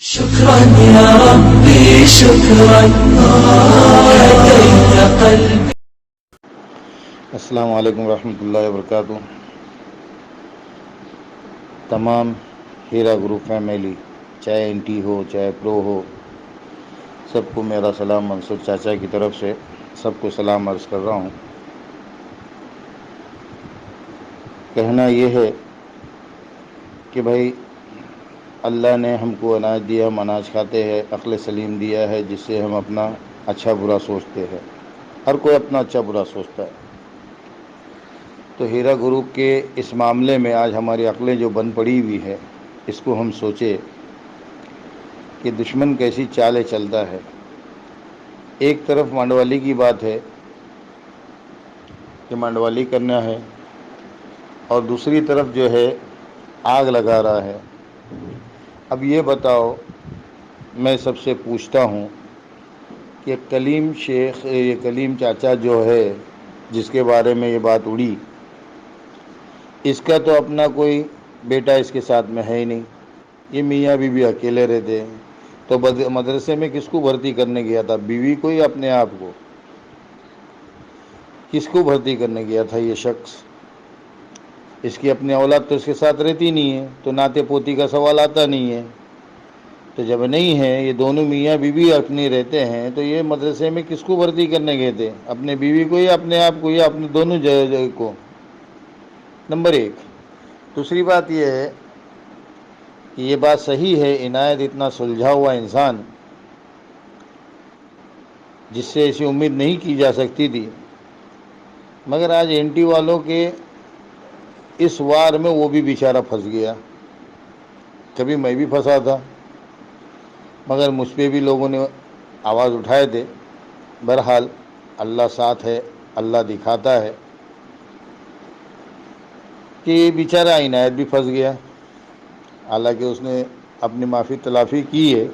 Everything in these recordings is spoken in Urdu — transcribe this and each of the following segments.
شكرا يا ربي شكرا هديت قلبي. السلام علیکم ورحمۃ اللہ وبرکاتہ. تمام ہیرا گروپ فیملی، چاہے این ٹی ہو چاہے پرو ہو، سب کو میرا سلام منصور چاچا کی طرف سے سب کو سلام عرض کر رہا ہوں. کہنا یہ ہے کہ بھائی اللہ نے ہم کو اناج دیا، ہم اناج کھاتے ہیں، عقل سلیم دیا ہے جس سے ہم اپنا اچھا برا سوچتے ہیں. ہر کوئی اپنا اچھا برا سوچتا ہے. تو ہیرا گروپ کے اس معاملے میں آج ہماری عقلیں جو بند پڑی ہوئی ہے، اس کو ہم سوچے کہ دشمن کیسی چالیں چلتا ہے. ایک طرف مانڈوالی کی بات ہے کہ مانڈوالی کرنا ہے، اور دوسری طرف جو ہے آگ لگا رہا ہے. اب یہ بتاؤ، میں سب سے پوچھتا ہوں کہ کلیم شیخ، یہ کلیم چاچا جو ہے جس کے بارے میں یہ بات اڑی، اس کا تو اپنا کوئی بیٹا اس کے ساتھ میں ہے ہی نہیں. یہ میاں بیوی اکیلے رہتے ہیں. تو مدرسے میں کس کو بھرتی کرنے گیا تھا؟ بیوی کو یا اپنے آپ کو؟ کس کو بھرتی کرنے گیا تھا یہ شخص؟ اس کی اپنی اولاد تو اس کے ساتھ رہتی نہیں ہے، تو ناتے پوتی کا سوال آتا نہیں ہے. تو جب نہیں ہے، یہ دونوں میاں بیوی اپنی رہتے ہیں، تو یہ مدرسے میں کس کو بھرتی کرنے گئے تھے؟ اپنے بیوی کو یا اپنے آپ کو یا اپنے دونوں کو؟ نمبر ایک. دوسری بات یہ ہے کہ یہ بات صحیح ہے، عنایت اتنا سلجھا ہوا انسان جس سے ایسی امید نہیں کی جا سکتی تھی، مگر آج این ٹی والوں کے اس وار میں وہ بھی بیچارہ پھنس گیا. کبھی میں بھی پھنسا تھا، مگر مجھ پہ بھی لوگوں نے آواز اٹھائے تھے. بہرحال اللہ ساتھ ہے، اللہ دکھاتا ہے کہ یہ بیچارہ عنایت بھی پھنس گیا. حالانکہ اس نے اپنی معافی تلافی کی ہے،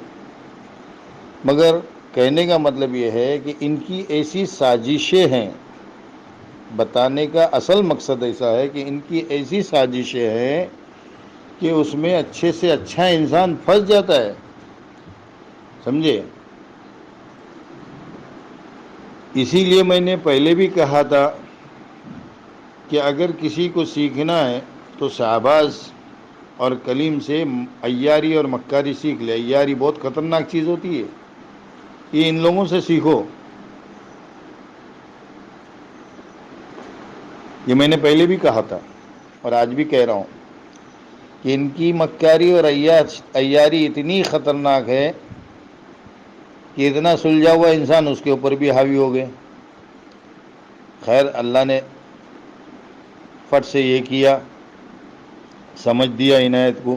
مگر کہنے کا مطلب یہ ہے کہ ان کی ایسی سازشیں ہیں. بتانے کا اصل مقصد ایسا ہے کہ ان کی ایسی سازشیں ہیں کہ اس میں اچھے سے اچھا انسان پھنس جاتا ہے. سمجھے؟ اسی لیے میں نے پہلے بھی کہا تھا کہ اگر کسی کو سیکھنا ہے تو شہباز اور کلیم سے عیاری اور مکاری سیکھ لے. عیاری بہت خطرناک چیز ہوتی ہے، یہ ان لوگوں سے سیکھو. یہ میں نے پہلے بھی کہا تھا اور آج بھی کہہ رہا ہوں کہ ان کی مکاری اور عیاری اتنی خطرناک ہے کہ اتنا سلجھا ہوا انسان اس کے اوپر بھی حاوی ہو گئے. خیر، اللہ نے فٹ سے یہ کیا، سمجھ دیا عنایت کو.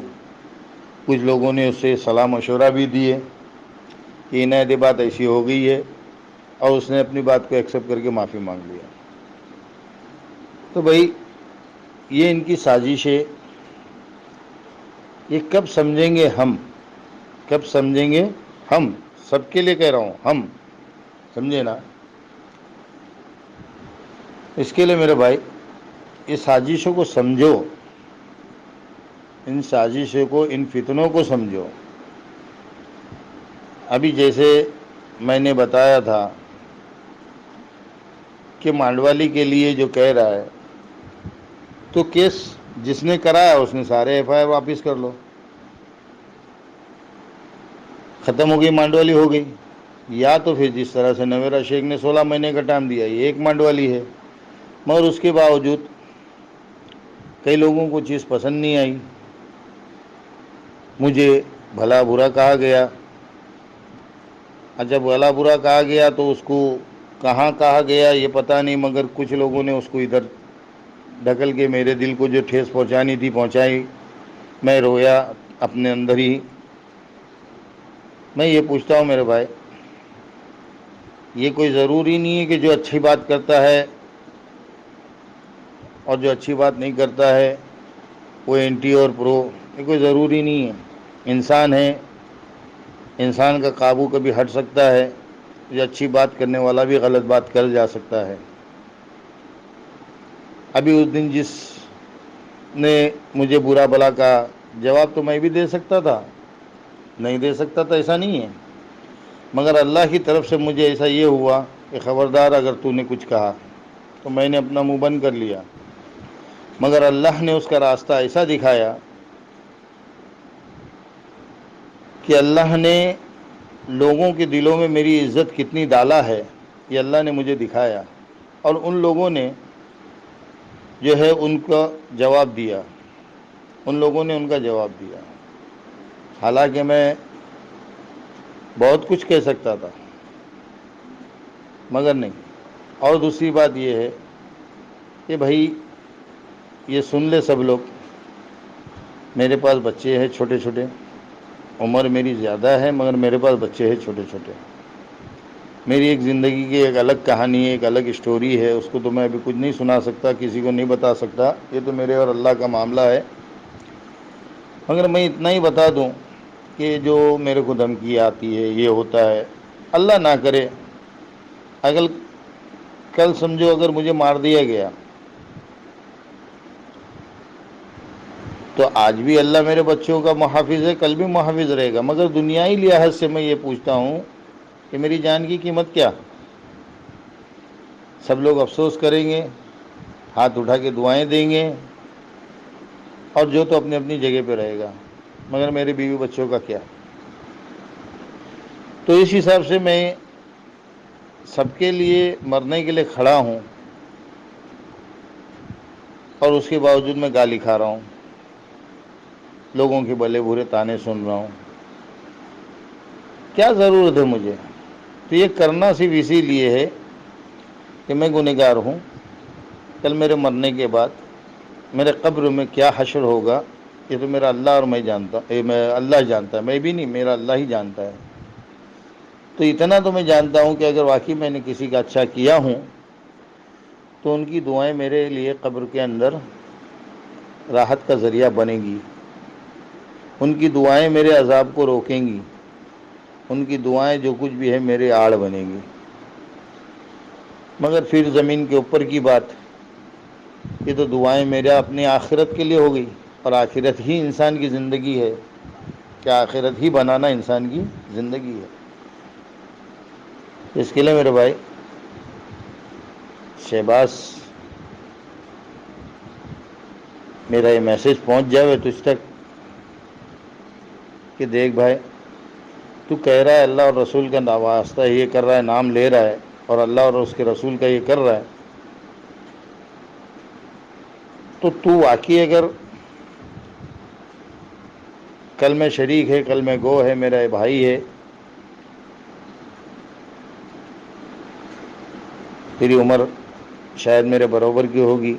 کچھ لوگوں نے اس سے صلاح مشورہ بھی دیے کہ عنایت یہ بات ایسی ہو گئی ہے، اور اس نے اپنی بات کو ایکسیپٹ کر کے معافی مانگ لیا. تو بھائی یہ ان کی سازش ہے. یہ کب سمجھیں گے ہم؟ کب سمجھیں گے ہم؟ سب کے لیے کہہ رہا ہوں، ہم. سمجھے نا؟ اس کے لیے میرے بھائی یہ سازشوں کو سمجھو، ان سازشوں کو، ان فتنوں کو سمجھو. ابھی جیسے میں نے بتایا تھا کہ مانڈوالی کے لیے جو کہہ رہا ہے، تو کیس جس نے کرایا اس نے سارے ایف آئی آر واپس کر لو. ختم ہو گئی، مانڈوالی ہو گئی. یا تو پھر جس طرح سے نویرا شیخ نے 16 مہینے کا ٹائم دیا، یہ ایک مانڈوالی ہے. مگر اس کے باوجود کئی لوگوں کو چیز پسند نہیں آئی. مجھے بھلا برا کہا گیا. اچھا، بھلا برا کہا گیا تو اس کو کہاں کہا گیا یہ پتہ نہیں، مگر کچھ لوگوں نے اس کو ادھر ڈھکل کے میرے دل کو جو ٹھیس پہنچانی تھی پہنچائی. میں رویا اپنے اندر ہی. میں یہ پوچھتا ہوں میرے بھائی، یہ کوئی ضروری نہیں ہے کہ جو اچھی بات کرتا ہے اور جو اچھی بات نہیں کرتا ہے وہ اینٹی اور پرو، یہ کوئی ضروری نہیں ہے. انسان ہے، انسان کا قابو کبھی ہٹ سکتا ہے. جو اچھی بات کرنے والا بھی غلط بات کر جا سکتا ہے. ابھی اس دن جس نے مجھے برا بلا کا جواب تو میں بھی دے سکتا تھا، نہیں دے سکتا تو ایسا نہیں ہے، مگر اللہ کی طرف سے مجھے ایسا یہ ہوا کہ خبردار اگر تو نے کچھ کہا تو میں نے اپنا منہ بند کر لیا، مگر اللہ نے اس کا راستہ ایسا دکھایا کہ اللہ نے لوگوں کے دلوں میں میری عزت کتنی ڈالا ہے یہ اللہ نے مجھے دکھایا، اور ان لوگوں نے جو ہے ان کا جواب دیا، ان لوگوں نے ان کا جواب دیا، حالانکہ میں بہت کچھ کہہ سکتا تھا مگر نہیں۔ اور دوسری بات یہ ہے کہ بھائی یہ سن لے سب لوگ، میرے پاس بچے ہیں چھوٹے چھوٹے، عمر میری زیادہ ہے مگر میرے پاس بچے ہیں چھوٹے چھوٹے، میری ایک زندگی کی ایک الگ کہانی ہے، ایک الگ اسٹوری ہے، اس کو تو میں ابھی کچھ نہیں سنا سکتا، کسی کو نہیں بتا سکتا، یہ تو میرے اور اللہ کا معاملہ ہے، مگر میں اتنا ہی بتا دوں کہ جو میرے کو دھمکی آتی ہے یہ ہوتا ہے، اللہ نہ کرے اگر کل سمجھو اگر مجھے مار دیا گیا تو آج بھی اللہ میرے بچوں کا محافظ ہے، کل بھی محافظ رہے گا، مگر دنیائی لحاظ سے میں یہ پوچھتا ہوں کہ میری جان کی قیمت کیا؟ سب لوگ افسوس کریں گے، ہاتھ اٹھا کے دعائیں دیں گے، اور جو تو اپنی اپنی جگہ پہ رہے گا، مگر میرے بیوی بچوں کا کیا؟ تو اس حساب سے میں سب کے لیے مرنے کے لیے کھڑا ہوں، اور اس کے باوجود میں گالی کھا رہا ہوں، لوگوں کے بھلے برے تانے سن رہا ہوں، کیا ضرورت ہے مجھے؟ تو یہ کرنا صرف اسی لیے ہے کہ میں گنہگار ہوں، کل میرے مرنے کے بعد میرے قبر میں کیا حشر ہوگا یہ تو میرا اللہ اور میں جانتا، میں اللہ جانتا ہے، میں بھی نہیں، میرا اللہ ہی جانتا ہے۔ تو اتنا تو میں جانتا ہوں کہ اگر واقعی میں نے کسی کا اچھا کیا ہوں تو ان کی دعائیں میرے لیے قبر کے اندر راحت کا ذریعہ بنے گی، ان کی دعائیں میرے عذاب کو روکیں گی، ان کی دعائیں جو کچھ بھی ہے میرے آڑ بنے گی۔ مگر پھر زمین کے اوپر کی بات، یہ تو دعائیں میرے اپنی آخرت کے لیے ہو گئی، اور آخرت ہی انسان کی زندگی ہے، کیا آخرت ہی بنانا انسان کی زندگی ہے؟ اس کے لیے میرے بھائی شہباز، میرا یہ میسیج پہنچ جائے تجھ تک کہ دیکھ بھائی، تو کہہ رہا ہے اللہ اور رسول کا واسطہ یہ کر رہا ہے، نام لے رہا ہے، اور اللہ اور اس کے رسول کا یہ کر رہا ہے، تو واقعی اگر کل میں شریک ہے، کل میں گو ہے، میرا یہ بھائی ہے، تیری عمر شاید میرے برابر کی ہوگی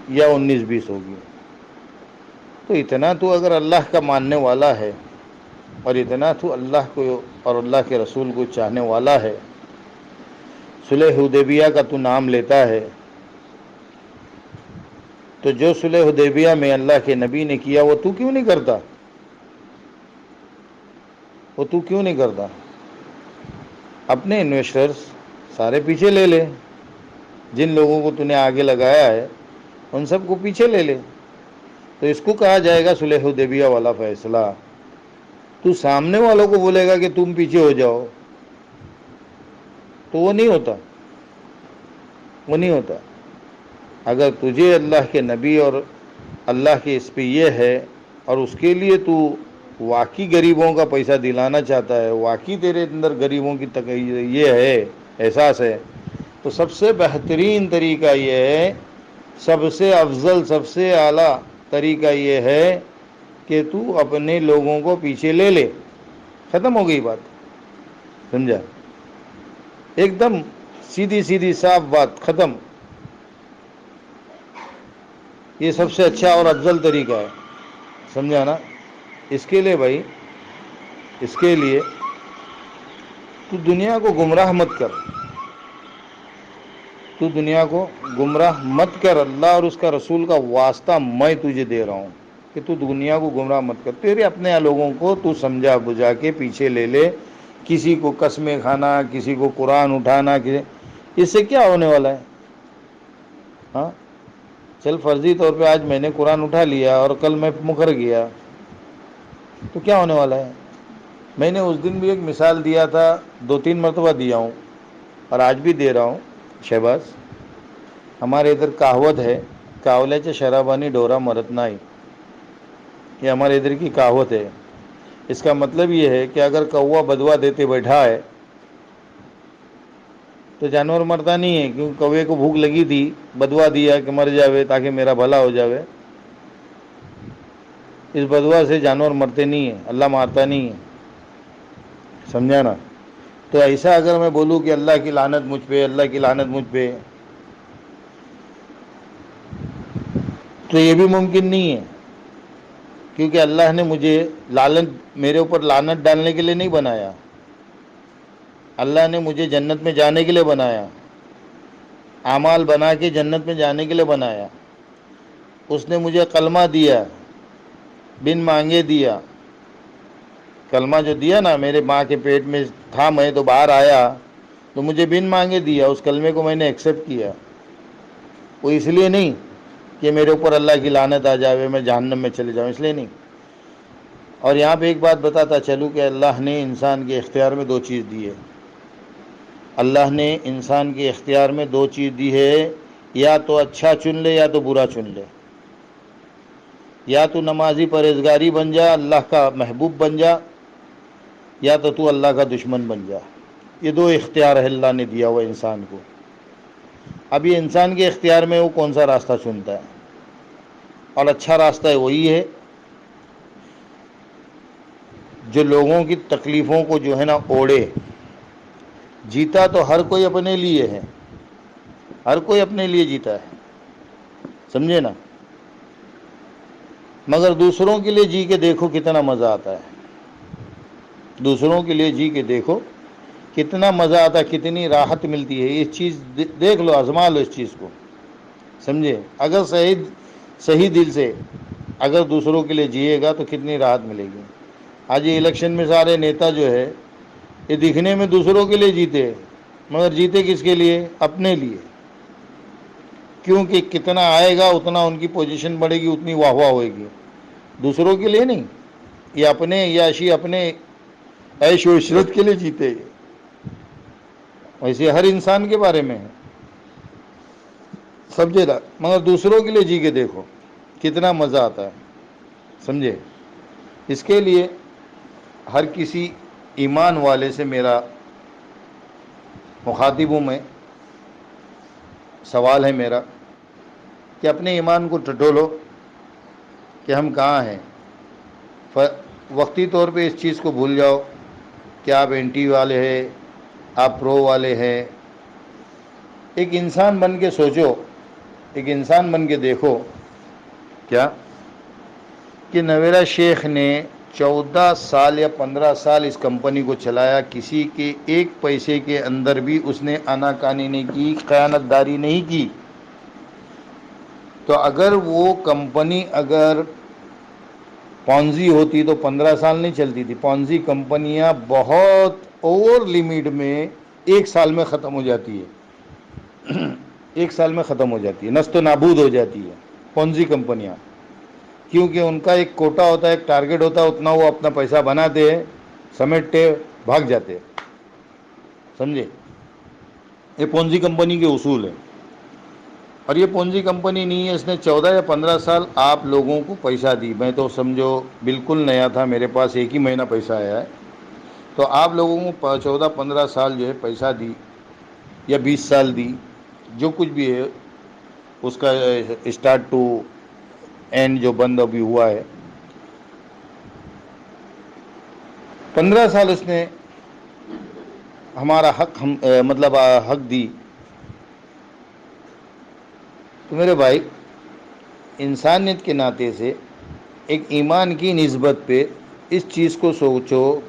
یا 19-20 ہوگی، تو اتنا تو اگر اللہ کا ماننے والا ہے اور اتنا تو اللہ کو اور اللہ کے رسول کو چاہنے والا ہے، صلح حدیبیہ کا تو نام لیتا ہے، تو جو صلح حدیبیہ میں اللہ کے نبی نے کیا وہ تو کیوں نہیں کرتا؟ وہ تو کیوں نہیں کرتا؟ اپنے انویسٹرز سارے پیچھے لے لے، جن لوگوں کو تو نے آگے لگایا ہے ان سب کو پیچھے لے لے، تو اس کو کہا جائے گا صلح حدیبیہ والا فیصلہ۔ تو سامنے والوں کو بولے گا کہ تم پیچھے ہو جاؤ، تو وہ نہیں ہوتا، وہ نہیں ہوتا۔ اگر تجھے اللہ کے نبی اور اللہ کے اس پہ یہ ہے اور اس کے لیے تو واقعی غریبوں کا پیسہ دلانا چاہتا ہے، واقعی تیرے اندر غریبوں کی یہ ہے، احساس ہے، تو سب سے بہترین طریقہ یہ ہے، سب سے افضل، سب سے اعلیٰ طریقہ یہ ہے کہ تو اپنے لوگوں کو پیچھے لے لے، ختم ہو گئی بات، سمجھا؟ ایک دم سیدھی سیدھی صاف بات، ختم۔ یہ سب سے اچھا اور افضل طریقہ ہے، سمجھا نا؟ اس کے لیے بھائی، اس کے لیے تو دنیا کو گمراہ مت کر، تو دنیا کو گمراہ مت کر، اللہ اور اس کا رسول کا واسطہ میں تجھے دے رہا ہوں کہ تو دنیا کو گمراہ مت کر، تیرے اپنے لوگوں کو تو سمجھا بجھا کے پیچھے لے لے، کسی کو قسمیں کھانا، کسی کو قرآن اٹھانا، اس سے کیا ہونے والا ہے؟ ہاں، چل فرضی طور پہ آج میں نے قرآن اٹھا لیا اور کل میں مکر گیا، تو کیا ہونے والا ہے؟ میں نے اس دن بھی ایک مثال دیا تھا، 2-3 مرتبہ دیا ہوں اور آج بھی دے رہا ہوں شہباز. ہمارے ادھر کہاوت ہے، کاولیچے شرابانی ڈورا مرت نائی. یہ ہمارے ادھر کی کہاوت ہے. اس کا مطلب یہ ہے کہ اگر کوا بدوا دیتے بیٹھا ہے تو جانور مرتا نہیں ہے، کیونکہ کوے کو بھوک لگی تھی، بدوا دیا کہ مر جاوے تاکہ میرا بھلا ہو جاوے. اس بدوا سے جانور مرتے نہیں ہیں، اللہ مارتا نہیں ہے. سمجھا نا؟ تو ایسا اگر میں بولوں کہ اللہ کی لعنت مجھ پہ، اللہ کی لعنت مجھ پہ، تو یہ بھی ممکن نہیں ہے، کیونکہ اللہ نے مجھے میرے اوپر لعنت ڈالنے کے لیے نہیں بنایا. اللہ نے مجھے جنت میں جانے کے لیے بنایا، اعمال بنا کے جنت میں جانے کے لیے بنایا. اس نے مجھے کلمہ دیا، بن مانگے دیا. کلمہ جو دیا نا، میرے ماں کے پیٹ میں تھا میں تو باہر آیا تو مجھے بن مانگے دیا. اس کلمے کو میں نے ایکسیپٹ کیا. وہ اس لیے نہیں کہ میرے اوپر اللہ کی لعنت آ جاوے، میں جہنم میں چلے جاؤں، اس لیے نہیں. اور یہاں پہ ایک بات بتاتا چلوں کہ اللہ نے انسان کے اختیار میں 2 چیز دی ہے. اللہ نے انسان کے اختیار میں 2 چیز دی ہے، یا تو اچھا چن لے یا تو برا چن لے. یا تو نمازی پرہیزگاری بن جا، اللہ کا محبوب بن جا، یا تو اللہ کا دشمن بن جا. یہ 2 اختیار ہے اللہ نے دیا ہوا انسان کو. اب یہ انسان کے اختیار میں وہ کون سا راستہ چنتا ہے. اور اچھا راستہ وہی ہے جو لوگوں کی تکلیفوں کو جو ہے نا اوڑے. جیتا تو ہر کوئی اپنے لیے ہے، ہر کوئی اپنے لیے جیتا ہے، سمجھے نا؟ مگر دوسروں کے لیے جی کے دیکھو کتنا مزہ آتا ہے. دوسروں کے لیے جی کے دیکھو کتنا مزہ آتا ہے، کتنی راحت ملتی ہے. یہ چیز دیکھ لو، آزما لو اس چیز کو، سمجھے؟ اگر صحیح دل سے اگر دوسروں کے لیے جیے گا تو کتنی راحت ملے گی. آج یہ الیکشن میں سارے نیتا جو ہے یہ دکھنے میں دوسروں کے لیے جیتے، مگر جیتے کس کے لیے؟ اپنے لیے. کیونکہ کتنا آئے گا اتنا ان کی پوزیشن بڑھے گی، اتنی واہ واہ ہوئے گی. دوسروں کے لیے نہیں. یہ اپنے یاشی، اپنے عیش و عشرت کے لیے جیتے. ویسے ہر انسان کے بارے میں ہے، سمجھے نا؟ مگر دوسروں کے لیے جی کے دیکھو کتنا مزہ آتا ہے، سمجھے؟ اس کے لیے ہر کسی ایمان والے سے میرا مخاطبوں میں سوال ہے میرا کہ اپنے ایمان کو ٹٹولو کہ ہم کہاں ہیں. وقتی طور پہ اس چیز کو بھول جاؤ کہ آپ اینٹی والے ہیں، آپ پرو والے ہیں. ایک انسان بن کے سوچو، ایک انسان بن کے دیکھو کیا کہ نویرا شیخ نے 14 سال یا 15 سال اس کمپنی کو چلایا، کسی کے 1 پیسے کے اندر بھی اس نے آناکانی نہیں کی، خیانت داری نہیں کی. تو اگر وہ کمپنی اگر پونزی ہوتی تو 15 سال نہیں چلتی تھی. پونزی کمپنیاں بہت اوور لمٹ میں 1 سال میں ختم ہو جاتی ہے. 1 سال میں ختم ہو جاتی ہے، نست و نابود ہو جاتی ہے پونزی کمپنیاں. کیونکہ ان کا ایک کوٹا ہوتا ہے، ایک ٹارگیٹ ہوتا ہے، اتنا وہ اپنا پیسہ بناتے ہیں، سمیٹتے بھاگ جاتے. سمجھے؟ یہ پونزی کمپنی کے اصول ہے. اور یہ پونزی کمپنی نہیں ہے، اس نے 14 یا 15 سال آپ لوگوں کو پیسہ دی. میں تو سمجھو بالکل نیا تھا، میرے پاس 1 ہی مہینہ پیسہ آیا ہے. تو آپ لوگوں کو 14-15 سال جو ہے پیسہ دی یا 20 سال دی، جو کچھ بھی ہے اس کا اسٹارٹ ٹو اینڈ جو بند ابھی ہوا ہے. 15 سال اس نے ہمارا حق مطلب حق دی. تو میرے بھائی، انسانیت کے ناطے سے ایک ایمان کی نسبت پہ اس چیز کو سوچو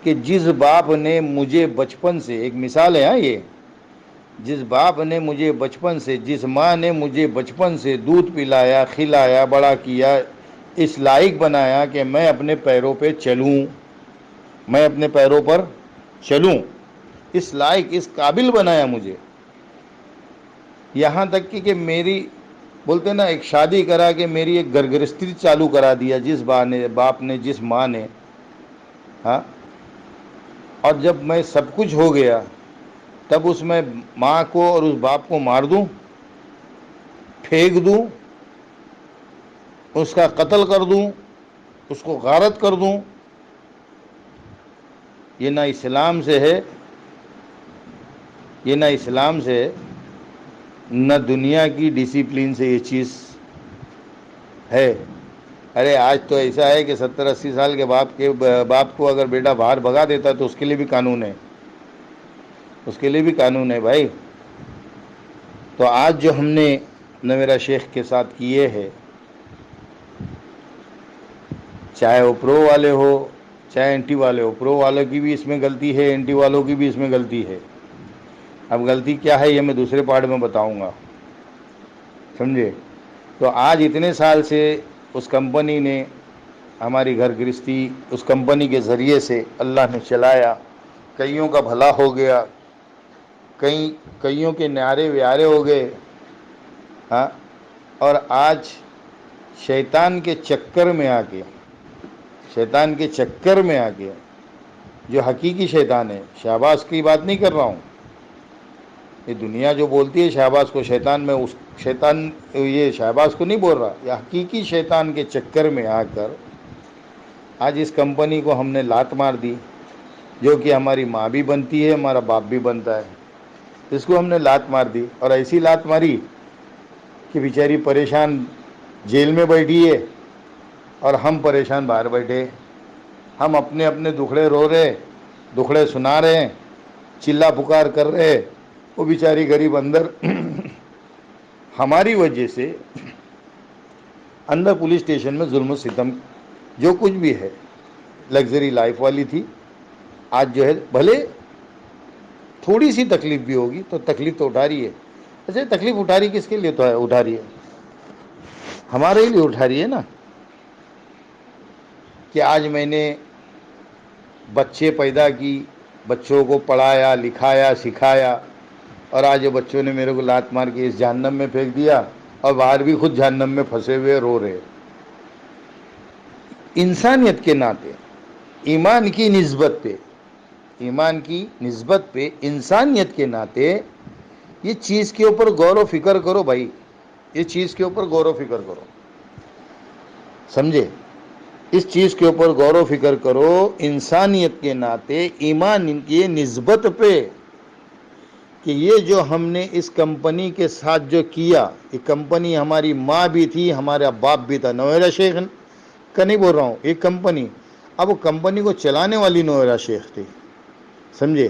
کہ جس باپ نے مجھے بچپن سے، ایک مثال ہے یہ، جس باپ نے مجھے بچپن سے، جس ماں نے مجھے بچپن سے دودھ پلایا، کھلایا، بڑا کیا، اس لائق بنایا کہ میں اپنے پیروں پہ چلوں، میں اپنے پیروں پر چلوں، اس لائق، اس قابل بنایا مجھے. یہاں تک کہ میری بولتے نا ایک شادی کرا کے میری ایک گرگرستی چالو کرا دیا جس باپ نے جس ماں نے، ہاں، اور جب میں سب کچھ ہو گیا تب اس میں ماں کو اور اس باپ کو مار دوں، پھینک دوں، اس کا قتل کر دوں، اس کو غارت کر دوں، یہ نہ اسلام سے ہے، یہ نہ اسلام سے ہے، نہ دنیا کی ڈسپلن سے یہ چیز ہے۔ ارے آج تو ایسا ہے کہ 70-80 سال کے باپ کو اگر بیٹا باہر بھگا دیتا تو اس کے لیے بھی قانون ہے، اس کے لیے بھی قانون ہے بھائی۔ تو آج جو ہم نے نویرا شیخ کے ساتھ کیے ہے، چاہے وہ پرو والے ہو چاہے اینٹی والے ہو، پرو والوں کی بھی اس میں غلطی ہے، اینٹی والوں کی بھی اس میں غلطی ہے۔ اب غلطی کیا ہے یہ میں دوسرے پارٹ میں بتاؤں گا، سمجھے؟ تو آج اتنے سال سے اس کمپنی نے ہماری گھر گرہستی اس کمپنی کے ذریعے سے اللہ نے چلایا، کئیوں کا بھلا ہو گیا، کئیوں کے نعرے ویارے ہو گئے، ہاں، اور آج شیطان کے چکر میں آ کے، شیطان کے چکر میں آ کے جو حقیقی شیطان ہے، شہباز کی بات نہیں کر رہا ہوں، یہ دنیا جو بولتی ہے شہباز کو شیطان، میں اس شیطان یہ شہباز کو نہیں بول رہا، یہ حقیقی شیطان کے چکر میں آ کر آج اس کمپنی کو ہم نے لات مار دی، جو کہ ہماری ماں بھی بنتی ہے، ہمارا باپ بھی بنتا ہے، اس کو ہم نے لات مار دی، اور ایسی لات ماری کہ بیچاری پریشان جیل میں بیٹھی ہے اور ہم پریشان باہر بیٹھے، ہم اپنے اپنے دکھڑے رو رہے، دکھڑے سنا رہے ہیں، چلا پکار کر رہے، وہ بیچاری غریب اندر ہماری وجہ سے اندر پولیس اسٹیشن میں ظلم و ستم جو کچھ بھی ہے، لگژری لائف والی تھی، آج جو ہے بھلے تھوڑی سی تکلیف بھی ہوگی تو تکلیف تو اٹھا رہی ہے۔ اچھا تکلیف اٹھا رہی کس کے لیے تو ہے اٹھا رہی ہے؟ ہمارے ہی لیے اٹھا رہی ہے نا، کہ آج میں نے بچے پیدا کی، بچوں کو پڑھایا لکھایا سکھایا، اور آج بچوں نے میرے کو لات مار کے اس جہنم میں پھینک دیا، اور باہر بھی خود جہنم میں پھنسے ہوئے رو رہے۔ انسانیت کے ناطے، ایمان کی نسبت پہ، ایمان کی نسبت پہ، انسانیت کے ناطے یہ چیز کے اوپر غور و فکر کرو بھائی، یہ چیز کے اوپر غور و فکر کرو، سمجھے؟ اس چیز کے اوپر غور و فکر کرو، انسانیت کے ناطے، ایمان کی نسبت پہ، کہ یہ جو ہم نے اس کمپنی کے ساتھ جو کیا، یہ کمپنی ہماری ماں بھی تھی، ہمارا باپ بھی تھا، نویرا شیخ کا نہیں بول رہا ہوں، ایک کمپنی، اب وہ کمپنی کو چلانے والی نویرا شیخ تھی، سمجھے؟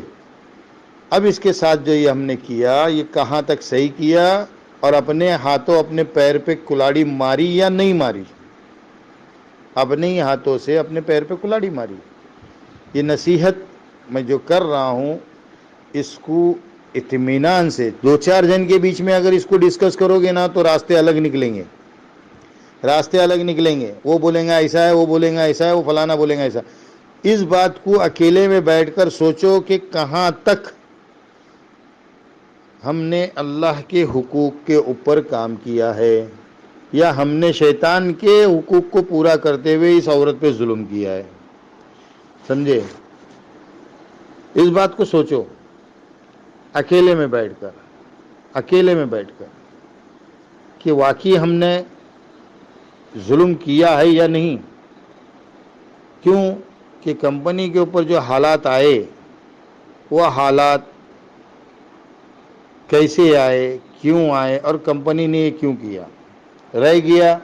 اب اس کے ساتھ جو یہ ہم نے کیا، یہ کہاں تک صحیح کیا، اور اپنے ہاتھوں اپنے پیر پہ کلاڑی ماری یا نہیں ماری؟ اپنے ہی ہاتھوں سے اپنے پیر پہ کلاڑی ماری۔ یہ نصیحت میں جو کر رہا ہوں، اس کو اطمینان سے، دو چار جن کے بیچ میں اگر اس کو ڈسکس کرو گے نا تو راستے الگ نکلیں گے، راستے الگ نکلیں گے، وہ بولیں گا ایسا ہے، وہ بولیں گا ایسا ہے، وہ فلانا بولیں گا ایسا۔ اس بات کو اکیلے میں بیٹھ کر سوچو کہ کہاں تک ہم نے اللہ کے حقوق کے اوپر کام کیا ہے، یا ہم نے شیطان کے حقوق کو پورا کرتے ہوئے اس عورت پہ ظلم کیا ہے، سمجھے؟ اس بات کو سوچو اکیلے میں بیٹھ کر، اکیلے میں بیٹھ کر، کہ واقعی ہم نے ظلم کیا ہے یا نہیں۔ کیوں کہ کمپنی کے اوپر جو حالات آئے، وہ حالات کیسے آئے، کیوں آئے، اور کمپنی نے یہ کیوں کیا، رہ گیا۔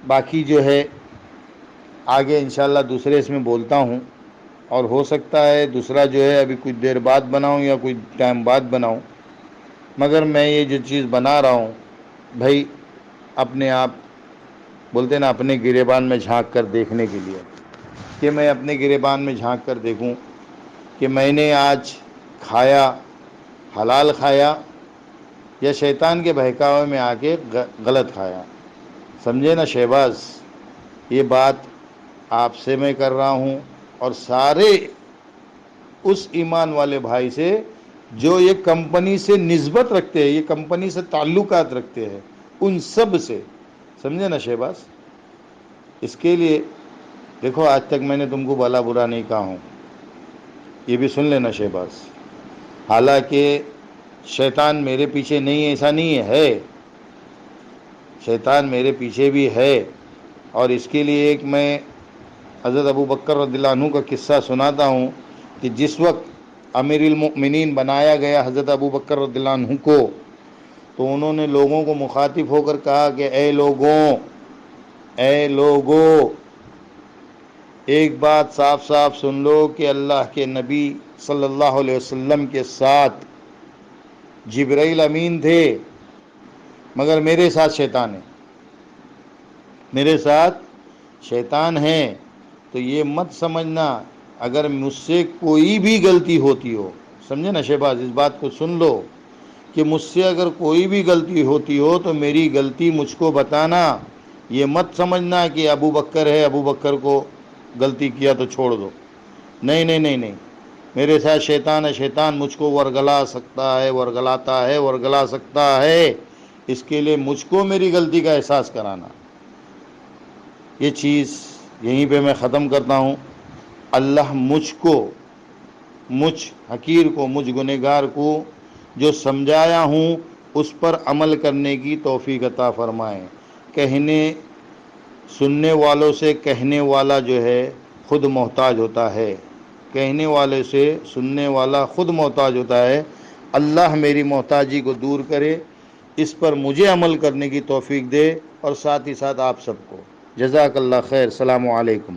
باقی جو ہے آگے انشاءاللہ دوسرے اس میں بولتا ہوں، اور ہو سکتا ہے دوسرا جو ہے ابھی کچھ دیر بعد بناؤں یا کچھ ٹائم بعد بناؤں، مگر میں یہ جو چیز بنا رہا ہوں بھائی، اپنے آپ بولتے نا اپنے گریبان میں جھانک کر دیکھنے کے لیے، کہ میں اپنے گریبان میں جھانک کر دیکھوں کہ میں نے آج کھایا حلال کھایا یا شیطان کے بہکاوے میں آ کے غلط کھایا، سمجھے نا شہباز؟ یہ بات آپ سے میں کر رہا ہوں، اور سارے اس ایمان والے بھائی سے جو یہ کمپنی سے نسبت رکھتے ہیں، یہ کمپنی سے تعلقات رکھتے ہیں، ان سب سے، سمجھے نا شہباز؟ اس کے لیے دیکھو، آج تک میں نے تم کو بھلا برا نہیں کہا ہوں، یہ بھی سن لینا شہباز۔ حالانکہ شیطان میرے پیچھے نہیں، ایسا نہیں ہے، شیطان میرے پیچھے بھی ہے، اور اس کے لیے ایک میں حضرت ابو بکر رضی اللہ عنہ کا قصہ سناتا ہوں کہ جس وقت امیر المؤمنین بنایا گیا حضرت ابو بکر رضی اللہ عنہ کو، تو انہوں نے لوگوں کو مخاطب ہو کر کہا کہ اے لوگوں، ایک بات صاف صاف سن لو کہ اللہ کے نبی صلی اللہ علیہ وسلم کے ساتھ جبرائیل امین تھے، مگر میرے ساتھ شیطان ہے، میرے ساتھ شیطان ہے۔ تو یہ مت سمجھنا اگر مجھ سے کوئی بھی غلطی ہوتی ہو، سمجھے نا شہباز، اس بات کو سن لو کہ مجھ سے اگر کوئی بھی غلطی ہوتی ہو تو میری غلطی مجھ کو بتانا، یہ مت سمجھنا کہ ابو بکر ہے، ابو بکر کو غلطی کیا تو چھوڑ دو، نہیں نہیں نہیں نہیں، میرے ساتھ شیطان ہے، شیطان مجھ کو ورگلا سکتا ہے، ورگلا سکتا ہے، اس کے لیے مجھ کو میری غلطی کا احساس کرانا۔ یہ چیز یہیں پہ میں ختم کرتا ہوں۔ اللہ مجھ حقیر کو، مجھ گنہگار کو جو سمجھایا ہوں اس پر عمل کرنے کی توفیق عطا فرمائے۔ سننے والوں سے کہنے والا جو ہے خود محتاج ہوتا ہے، کہنے والے سے سننے والا خود محتاج ہوتا ہے۔ اللہ میری محتاجی کو دور کرے، اس پر مجھے عمل کرنے کی توفیق دے، اور ساتھ ہی ساتھ آپ سب کو۔ جزاک اللہ خیر، السلام علیکم۔